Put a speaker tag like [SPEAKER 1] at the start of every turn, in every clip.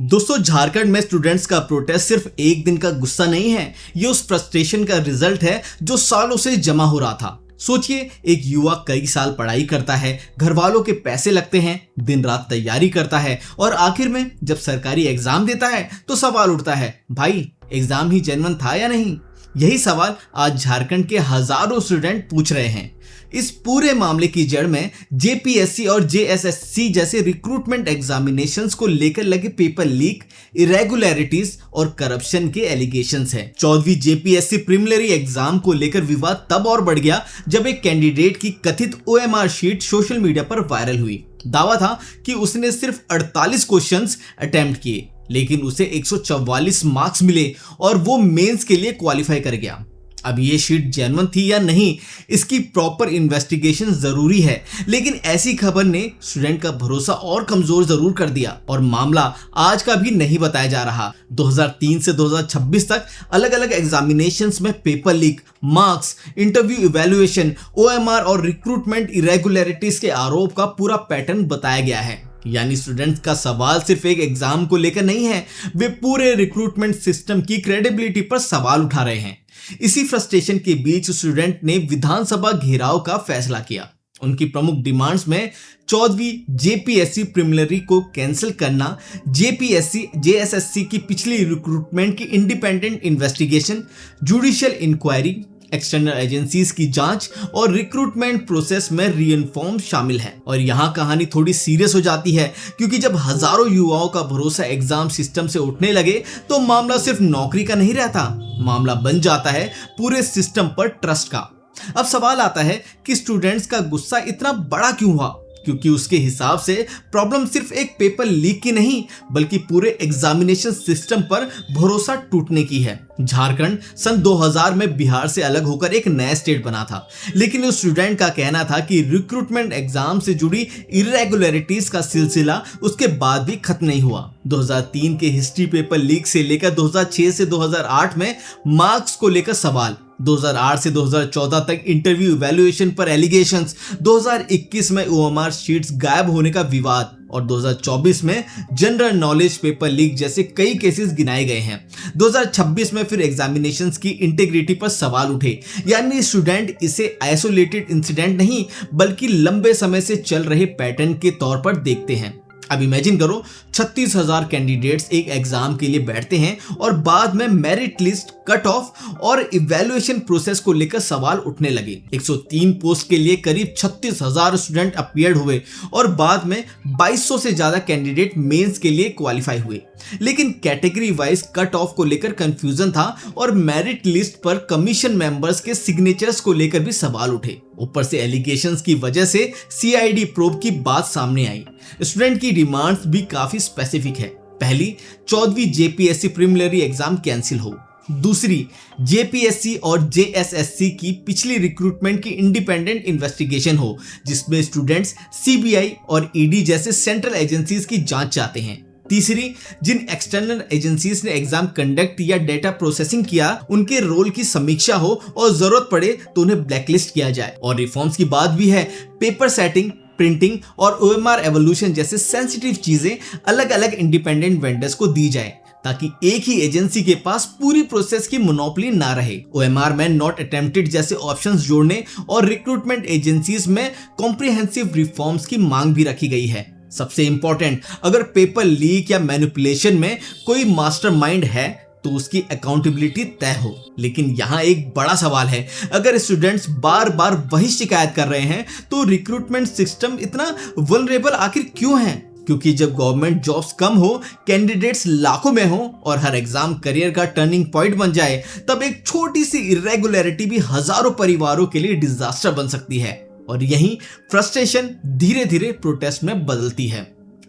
[SPEAKER 1] दोस्तों, झारखंड में स्टूडेंट्स का प्रोटेस्ट सिर्फ एक दिन का गुस्सा नहीं है, ये उस फ्रस्ट्रेशन का रिजल्ट है जो सालों से जमा हो रहा था। सोचिए, एक युवा कई साल पढ़ाई करता है, घर वालों के पैसे लगते हैं, दिन रात तैयारी करता है और आखिर में जब सरकारी एग्जाम देता है तो सवाल उठता है, भाई एग्जाम ही जेन्युइन था या नहीं। यही सवाल आज झारखंड के हजारों स्टूडेंट पूछ रहे हैं। इस पूरे मामले की जड़ में जेपीएससी और जेएसएससी जैसे रिक्रूटमेंट एग्जामिनेशंस को लेकर लगे पेपर लीक, इरेगुलरिटीज और करप्शन के एलिगेशंस हैं। 14वीं जेपीएससी प्रीलिमिनरी एग्जाम को लेकर विवाद तब और बढ़ गया जब एक कैंडिडेट की कथित ओएमआर शीट सोशल मीडिया पर वायरल हुई। दावा था कि उसने सिर्फ 48 क्वेश्चंस अटेम्प्ट किए, लेकिन उसे 144 मार्क्स मिले और वो मेंस के लिए क्वालिफाई कर गया। अब ये शीट जेन्युइन थी या नहीं, इसकी प्रॉपर इन्वेस्टिगेशन जरूरी है, लेकिन ऐसी खबर ने स्टूडेंट का भरोसा और कमजोर जरूर कर दिया और मामला आज का भी नहीं बताया जा रहा। 2003 से 2026 तक अलग अलग एग्जामिनेशंस में paper leak, marks, interview evaluation, OMR और रिक्रूटमेंट इरेगुलरिटीज के आरोप का पूरा पैटर्न बताया गया है। यानी स्टूडेंट्स का सवाल सिर्फ एक एग्जाम को लेकर नहीं है, वे पूरे रिक्रूटमेंट सिस्टम की क्रेडिबिलिटी पर सवाल उठा रहे हैं। इसी फ्रस्ट्रेशन के बीच स्टूडेंट ने विधानसभा घेराव का फैसला किया। उनकी प्रमुख डिमांड्स में 14वीं जेपीएससी प्रीलिमिनरी को कैंसिल करना, जेपीएससी जेएसएससी की पिछली रिक्रूटमेंट की independent investigation, judicial inquiry, external agencies की जांच और रिक्रूटमेंट प्रोसेस में रीइंफॉर्म शामिल है। और यहाँ कहानी थोड़ी सीरियस हो जाती है, क्योंकि जब हजारों युवाओं का भरोसा एग्जाम सिस्टम से उठने लगे तो मामला सिर्फ नौकरी का नहीं रहता, मामला बन जाता है पूरे सिस्टम पर ट्रस्ट का। अब सवाल आता है कि स्टूडेंट्स का गुस्सा इतना बड़ा क्यों हुआ, क्योंकि उसके हिसाब से प्रॉब्लम सिर्फ एक पेपर लीक की नहीं, बल्कि पूरे एग्जामिनेशन सिस्टम पर भरोसा टूटने की है। झारखंड सन 2000 में बिहार से अलग होकर एक नया स्टेट बना था, लेकिन उस स्टूडेंट का कहना था कि रिक्रूटमेंट एग्जाम से जुड़ी इरेगुलरिटीज का सिलसिला उसके बाद भी खत्म नहीं हुआ। 2003 के हिस्ट्री पेपर लीक से लेकर 2006 से 2008 में मार्क्स को लेकर सवाल, 2008 से 2014 तक इंटरव्यू इवैल्यूएशन पर एलिगेशंस, 2021 में ओएमआर शीट्स गायब होने का विवाद और 2024 में जनरल नॉलेज पेपर लीक जैसे कई केसेस गिनाए गए हैं। 2026 में फिर एग्जामिनेशंस की इंटीग्रिटी पर सवाल उठे। यानी स्टूडेंट इसे आइसोलेटेड इंसिडेंट नहीं, बल्कि लंबे समय से चल रहे पैटर्न के तौर पर देखते हैं। अब इमेजिन करो, 36,000 कैंडिडेट्स एक एग्जाम के लिए बैठते हैं और बाद में मेरिट लिस्ट, कट ऑफ और इवैल्यूएशन प्रोसेस को लेकर सवाल उठने लगे। 103 पोस्ट के लिए करीब 36,000 स्टूडेंट अपीयर्ड हुए और बाद में 2200 से ज्यादा कैंडिडेट मेंस के लिए क्वालिफाई हुए। लेकिन कैटेगरी वाइज कट ऑफ को लेकर कंफ्यूजन था और मेरिट लिस्ट पर कमीशन मेंबर्स के सिग्नेचर्स को लेकर भी सवाल उठे। ऊपर से एलिगेशंस की वजह से सीआईडी प्रोब की बात सामने आई। स्टूडेंट की डिमांड्स भी काफी स्पेसिफिक है। पहली, 14वीं जेपीएससी प्रीलिमिनरी एग्जाम कैंसिल हो। दूसरी, जेपीएससी और जेएसएससी की पिछली रिक्रूटमेंट की इंडिपेंडेंट इन्वेस्टिगेशन हो, जिसमें स्टूडेंट्स सीबीआई और ईडी जैसे सेंट्रल एजेंसीज की जांच चाहते हैं। तीसरी, जिन एक्सटर्नल एजेंसीज ने एग्जाम कंडक्ट या डेटा प्रोसेसिंग किया, उनके रोल की समीक्षा हो और जरूरत पड़े तो उन्हें ब्लैकलिस्ट किया जाए। और रिफॉर्म्स की बात भी है। पेपर सेटिंग, प्रिंटिंग और ओएमआर एवोल्यूशन जैसे सेंसिटिव चीजें अलग अलग इंडिपेंडेंट वेंडर्स को दी जाए, ताकि एक ही एजेंसी के पास पूरी प्रोसेस की मोनोपोली ना रहे। ओएमआर में नॉट अटेम्प्टेड जैसे ऑप्शंस जोड़ने और रिक्रूटमेंट एजेंसीज में कॉम्प्रिहेंसिव रिफॉर्म्स की मांग भी रखी गई है। सबसे इंपॉर्टेंट, अगर पेपर लीक या मैनिपुलेशन में कोई मास्टरमाइंड है तो उसकी अकाउंटेबिलिटी तय हो। लेकिन यहाँ एक बड़ा सवाल है, अगर स्टूडेंट्स बार बार वही शिकायत कर रहे हैं तो रिक्रूटमेंट सिस्टम इतना वल्नरेबल आखिर क्यों है? क्योंकि जब गवर्नमेंट जॉब्स कम हो, कैंडिडेट्स लाखों में हो और हर एग्जाम करियर का टर्निंग पॉइंट बन जाए, तब एक छोटी सी इरेगुलरिटी भी हजारों परिवारों के लिए डिजास्टर बन सकती है। और यही फ्रस्ट्रेशन धीरे धीरे प्रोटेस्ट में बदलती है।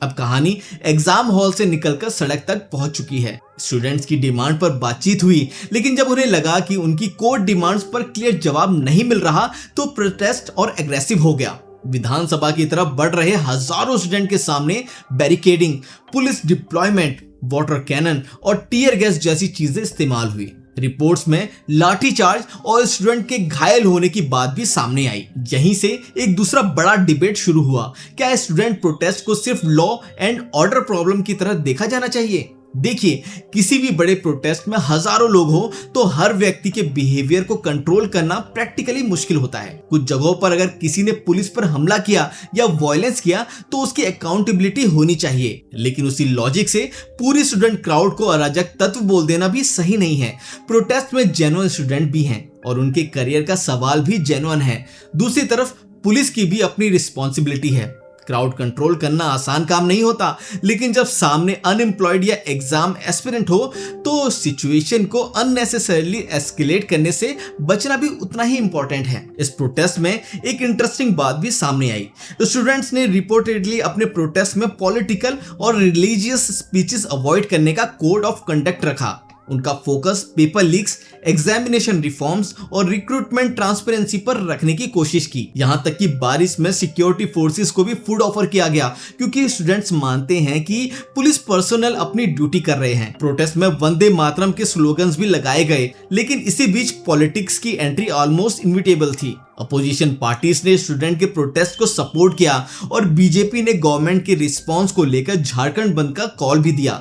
[SPEAKER 1] अब कहानी एग्जाम हॉल से निकलकर सड़क तक पहुंच चुकी है। स्टूडेंट्स की डिमांड पर बातचीत हुई, लेकिन जब उन्हें लगा कि उनकी कोर्ट डिमांड्स पर क्लियर जवाब नहीं मिल रहा तो प्रोटेस्ट और एग्रेसिव हो गया। विधानसभा की तरफ बढ़ रहे हजारों स्टूडेंट के सामने barricading, police deployment, water cannon और टीयर गैस जैसी चीजें इस्तेमाल हुई। रिपोर्ट्स में लाठीचार्ज और स्टूडेंट के घायल होने की बात भी सामने आई। यहीं से एक दूसरा बड़ा डिबेट शुरू हुआ। क्या स्टूडेंट प्रोटेस्ट को सिर्फ लॉ एंड ऑर्डर प्रॉब्लम की तरह देखा जाना चाहिए? देखिए, किसी भी बड़े प्रोटेस्ट में हजारों लोग हो तो हर व्यक्ति के बिहेवियर को कंट्रोल करना प्रैक्टिकली मुश्किल होता है। कुछ जगहों पर अगर किसी ने पुलिस पर हमला किया या वायलेंस किया तो उसकी अकाउंटेबिलिटी होनी चाहिए, लेकिन उसी लॉजिक से पूरी स्टूडेंट क्राउड को अराजक तत्व बोल देना भी सही नहीं है। प्रोटेस्ट में जेन्युइन स्टूडेंट भी हैं और उनके करियर का सवाल भी जेन्युइन है। दूसरी तरफ पुलिस की भी अपनी रिस्पॉन्सिबिलिटी है। क्राउड कंट्रोल करना आसान काम नहीं होता, लेकिन जब सामने अनएम्प्लॉयड या एग्जाम एस्पिरेंट हो तो सिचुएशन को अननेसेसरली एस्केलेट करने से बचना भी उतना ही इंपॉर्टेंट है। इस प्रोटेस्ट में एक इंटरेस्टिंग बात भी सामने आई। स्टूडेंट्स ने रिपोर्टेडली अपने प्रोटेस्ट में पॉलिटिकल और रिलीजियस स्पीचेस अवॉइड करने का कोड ऑफ कंडक्ट रखा। उनका focus paper leaks, examination reforms और रिक्रूटमेंट ट्रांसपेरेंसी पर रखने की कोशिश की। यहां तक कि बारिश में सिक्योरिटी फोर्सेस को भी फूड ऑफर किया गया, क्योंकि स्टूडेंट्स मानते हैं कि पुलिस पर्सोनल अपनी ड्यूटी कर रहे हैं। प्रोटेस्ट में वंदे मातरम के स्लोगन्स भी लगाए गए, लेकिन इसी बीच पॉलिटिक्स की एंट्री ऑलमोस्ट इनविटेबल थी। अपोजिशन पार्टीज ने स्टूडेंट के प्रोटेस्ट को सपोर्ट किया और बीजेपी ने गवर्नमेंट के रिस्पांस को लेकर झारखंड बंद का कॉल भी दिया।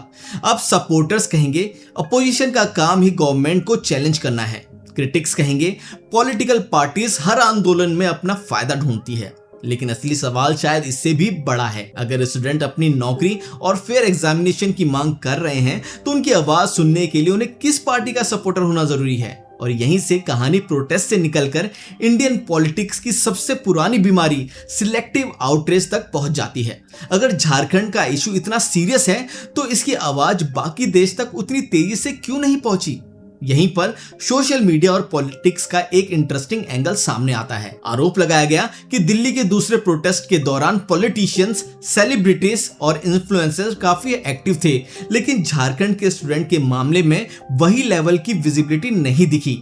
[SPEAKER 1] अब सपोर्टर्स कहेंगे अपोजिशन का काम ही गवर्नमेंट को चैलेंज करना है। क्रिटिक्स कहेंगे पॉलिटिकल पार्टीज हर आंदोलन में अपना फायदा ढूंढती है। लेकिन असली सवाल शायद इससे भी बड़ा है। अगर स्टूडेंट अपनी नौकरी और फेयर एग्जामिनेशन की मांग कर रहे हैं तो उनकी आवाज सुनने के लिए उन्हें किस पार्टी का सपोर्टर होना जरूरी है। और यहीं से कहानी प्रोटेस्ट से निकलकर इंडियन पॉलिटिक्स की सबसे पुरानी बीमारी सिलेक्टिव आउटरीच तक पहुंच जाती है। अगर झारखंड का इशू इतना सीरियस है तो इसकी आवाज बाकी देश तक उतनी तेजी से क्यों नहीं पहुंची? यहीं पर सोशल मीडिया और पॉलिटिक्स का एक इंटरेस्टिंग एंगल सामने आता है। आरोप लगाया गया कि दिल्ली के दूसरे प्रोटेस्ट के दौरान पॉलिटिशियंस, सेलिब्रिटीज और इन्फ्लुएंसर्स काफी एक्टिव थे, लेकिन झारखंड के स्टूडेंट के मामले में वही लेवल की विजिबिलिटी नहीं दिखी।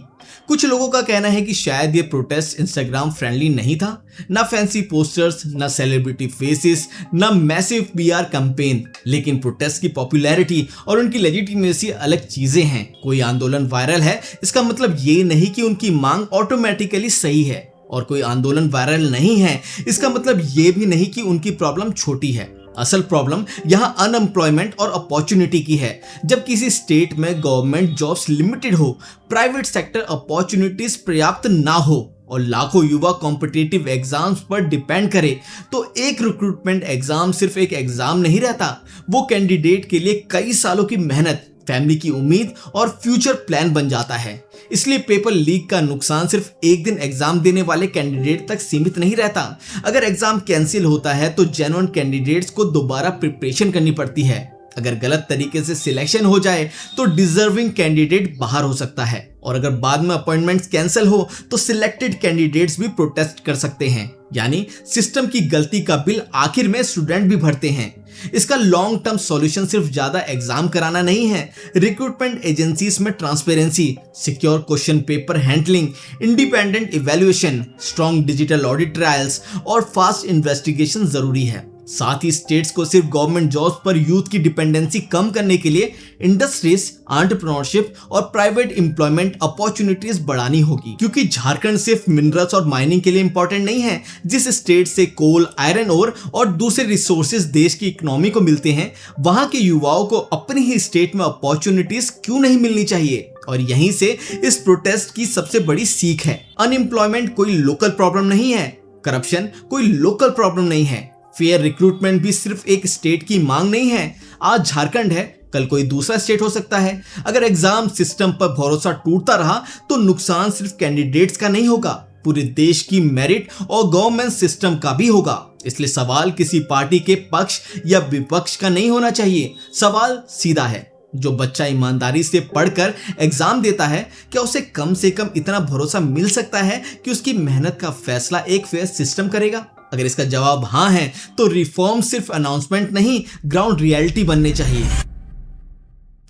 [SPEAKER 1] कुछ लोगों का कहना है कि शायद ये प्रोटेस्ट इंस्टाग्राम फ्रेंडली नहीं था। ना फैंसी पोस्टर्स, ना सेलिब्रिटी फेसेस, ना मैसिव पीआर कैंपेन। लेकिन प्रोटेस्ट की पॉपुलैरिटी और उनकी लेजिटिमेसी अलग चीजें हैं। कोई आंदोलन वायरल है इसका मतलब ये नहीं कि उनकी मांग ऑटोमेटिकली सही है, और कोई आंदोलन वायरल नहीं है इसका मतलब ये भी नहीं कि उनकी प्रॉब्लम छोटी है। असल प्रॉब्लम यहाँ अनएम्प्लॉयमेंट और अपॉर्चुनिटी की है। जब किसी स्टेट में गवर्नमेंट जॉब्स लिमिटेड हो, प्राइवेट सेक्टर अपॉर्चुनिटीज पर्याप्त ना हो और लाखों युवा कॉम्पिटिटिव एग्जाम्स पर डिपेंड करे, तो एक रिक्रूटमेंट एग्जाम सिर्फ एक एग्जाम नहीं रहता। वो कैंडिडेट के लिए कई सालों की मेहनत, फैमिली की उम्मीद और फ्यूचर प्लान बन जाता है। इसलिए पेपर लीक का नुकसान सिर्फ एक दिन एग्जाम देने वाले कैंडिडेट तक सीमित नहीं रहता। अगर एग्जाम कैंसिल होता है तो जेन्युइन कैंडिडेट्स को दोबारा प्रिपरेशन करनी पड़ती है। अगर गलत तरीके से सिलेक्शन हो जाए तो डिजर्विंग कैंडिडेट बाहर हो सकता है, और अगर बाद में अपॉइंटमेंट्स कैंसिल हो तो सिलेक्टेड कैंडिडेट्स भी प्रोटेस्ट कर सकते हैं। यानी सिस्टम की गलती का बिल आखिर में स्टूडेंट भी भरते हैं। इसका लॉन्ग टर्म सॉल्यूशन सिर्फ ज्यादा एग्जाम कराना नहीं है। रिक्रूटमेंट एजेंसीज में transparency, secure question paper handling, independent evaluation, strong digital audit trials और फास्ट इन्वेस्टिगेशन जरूरी है। साथ ही स्टेट्स को सिर्फ गवर्नमेंट जॉब्स पर यूथ की डिपेंडेंसी कम करने के लिए इंडस्ट्रीज, एंटरप्रेन्योरशिप और प्राइवेट एम्प्लॉयमेंट अपॉर्चुनिटीज बढ़ानी होगी, क्योंकि झारखंड सिर्फ मिनरल्स और माइनिंग के लिए इंपॉर्टेंट नहीं है। जिस स्टेट से कोल, आयरन ओर और दूसरे रिसोर्सेज देश की इकोनॉमी को मिलते हैं, वहां के युवाओं को अपनी ही स्टेट में अपॉर्चुनिटीज क्यों नहीं मिलनी चाहिए? और यहीं से इस प्रोटेस्ट की सबसे बड़ी सीख है। अनएम्प्लॉयमेंट कोई लोकल प्रॉब्लम नहीं है, करप्शन कोई लोकल प्रॉब्लम नहीं है, फेयर रिक्रूटमेंट भी सिर्फ एक स्टेट की मांग नहीं है। आज झारखंड है, कल कोई दूसरा स्टेट हो सकता है। अगर एग्जाम सिस्टम पर भरोसा टूटता रहा तो नुकसान सिर्फ कैंडिडेट्स का नहीं होगा, पूरे देश की मेरिट और गवर्नमेंट सिस्टम का भी होगा। इसलिए सवाल किसी पार्टी के पक्ष या विपक्ष का नहीं होना चाहिए। सवाल सीधा है, जो बच्चा ईमानदारी से पढ़कर एग्जाम देता है, क्या उसे कम से कम इतना भरोसा मिल सकता है कि उसकी मेहनत का फैसला एक फेयर सिस्टम करेगा? अगर इसका जवाब हाँ है तो रिफॉर्म सिर्फ अनाउंसमेंट नहीं, ग्राउंड रियलिटी बनने चाहिए।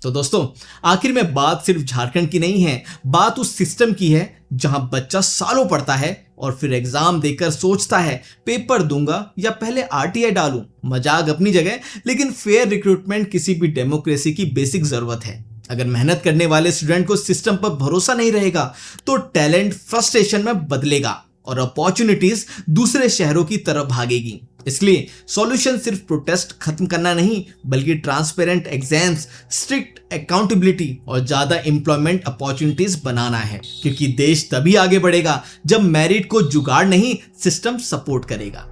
[SPEAKER 1] तो दोस्तों, आखिर में बात सिर्फ झारखंड की नहीं है, बात उस सिस्टम की है जहां बच्चा सालों पढ़ता है और फिर एग्जाम देकर सोचता है पेपर दूंगा या पहले आरटीआई डालूं। मजाक अपनी जगह, लेकिन फेयर रिक्रूटमेंट किसी भी डेमोक्रेसी की बेसिक जरूरत है। अगर मेहनत करने वाले स्टूडेंट को सिस्टम पर भरोसा नहीं रहेगा तो टैलेंट फ्रस्ट्रेशन में बदलेगा और अपॉर्चुनिटीज दूसरे शहरों की तरफ भागेगी। इसलिए सॉल्यूशन सिर्फ प्रोटेस्ट खत्म करना नहीं बल्कि ट्रांसपेरेंट एग्जाम्स, स्ट्रिक्ट अकाउंटेबिलिटी और ज्यादा एम्प्लॉयमेंट अपॉर्चुनिटीज बनाना है, क्योंकि देश तभी आगे बढ़ेगा जब मेरिट को जुगाड़ नहीं सिस्टम सपोर्ट करेगा।